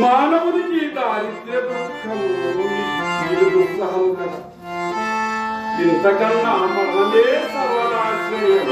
మానవునికి దారిద్ర్య దుఃఖము దుఃఖము కదా, ఇంతకన్నా మరణమే సర్వనాశ్రయం.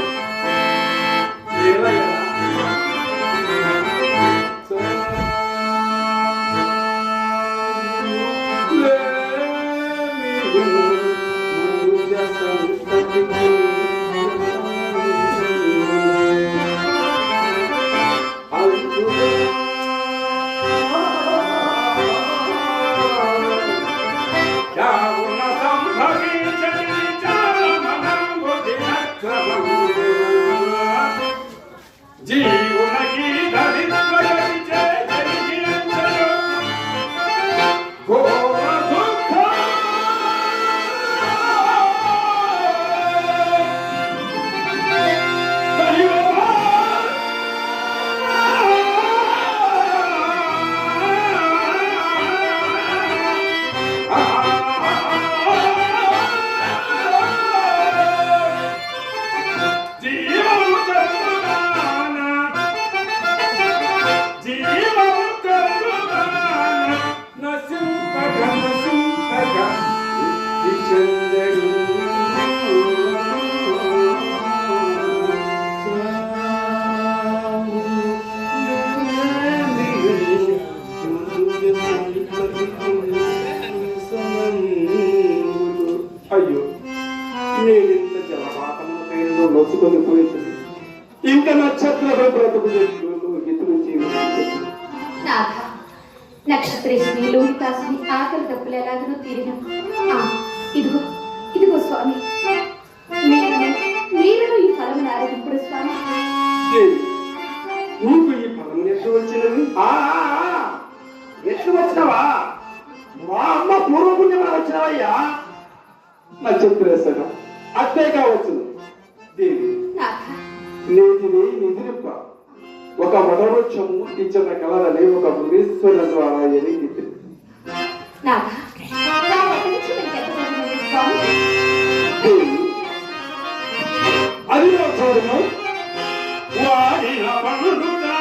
అయ్యో, నేనింత జలపాతముల పేరులో నొచ్చుకొని పోయింది. ఇంకా నక్షత్రాలు బ్రతుకు ఇతరు జీవితం నక్షత్రేశ్వరి లోహితాసుని ఆకలి తప్పులు ఎలాగనో తీరిన ఇదిగో ఇదిగో స్వామి, మీరు ఈ ఫలమును ఆరోగ్యప్పుడు స్వామి. వచ్చినావా? మా అమ్మ పూర్వపుణ్యమని వచ్చినావయ్యా. నక్షత్రేశ్వర అట్టే కావచ్చు దేవి. నాథ నేటిని నిద్రిప్ప ఒక వటవృక్షము ఇచ్చిన కలరని ఒక మునీశ్వర ద్వారా ఎరిగింది. నాథ నా వద్ద నుంచి మనకి ఎంత చదివినది స్వామి? దేవి అది నా చూడము వాడిన పండుగా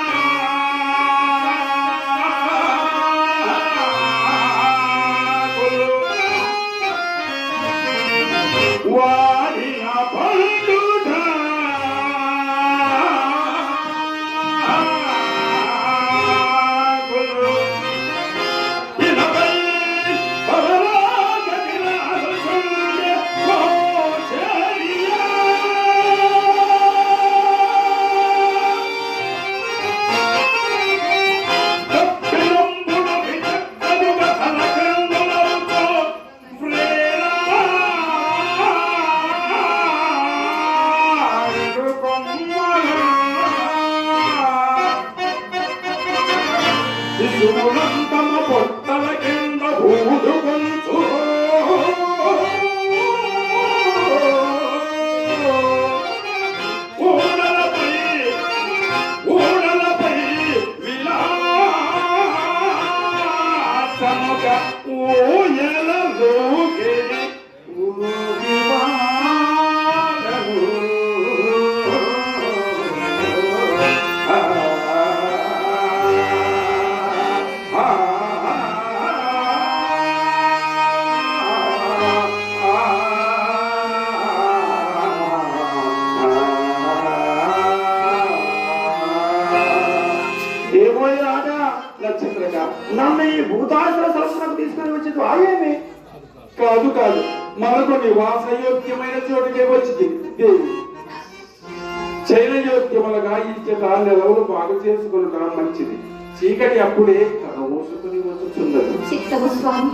వాడిన పండుగా తమ పొట్టల కింద ఊదుకొంచు ఊడలపై విలాసముగ ఊయలలోకి నక్షత్రగా నన్ను ఈ భూతాసుర సరస్సులకు తీసుకొని వచ్చి ద్వాయేమి? కాదు కాదు మనకు నివాసయోగ్యమైన చోటుకే వచ్చింది దేవి. చైనయోగ్యములుగా ఇచ్చట నెలవులు బాగు చేసుకునటం మంచిది. చీకటి అప్పుడే కథ మూసుకుని వచ్చుచున్నది. చిత్తము స్వామి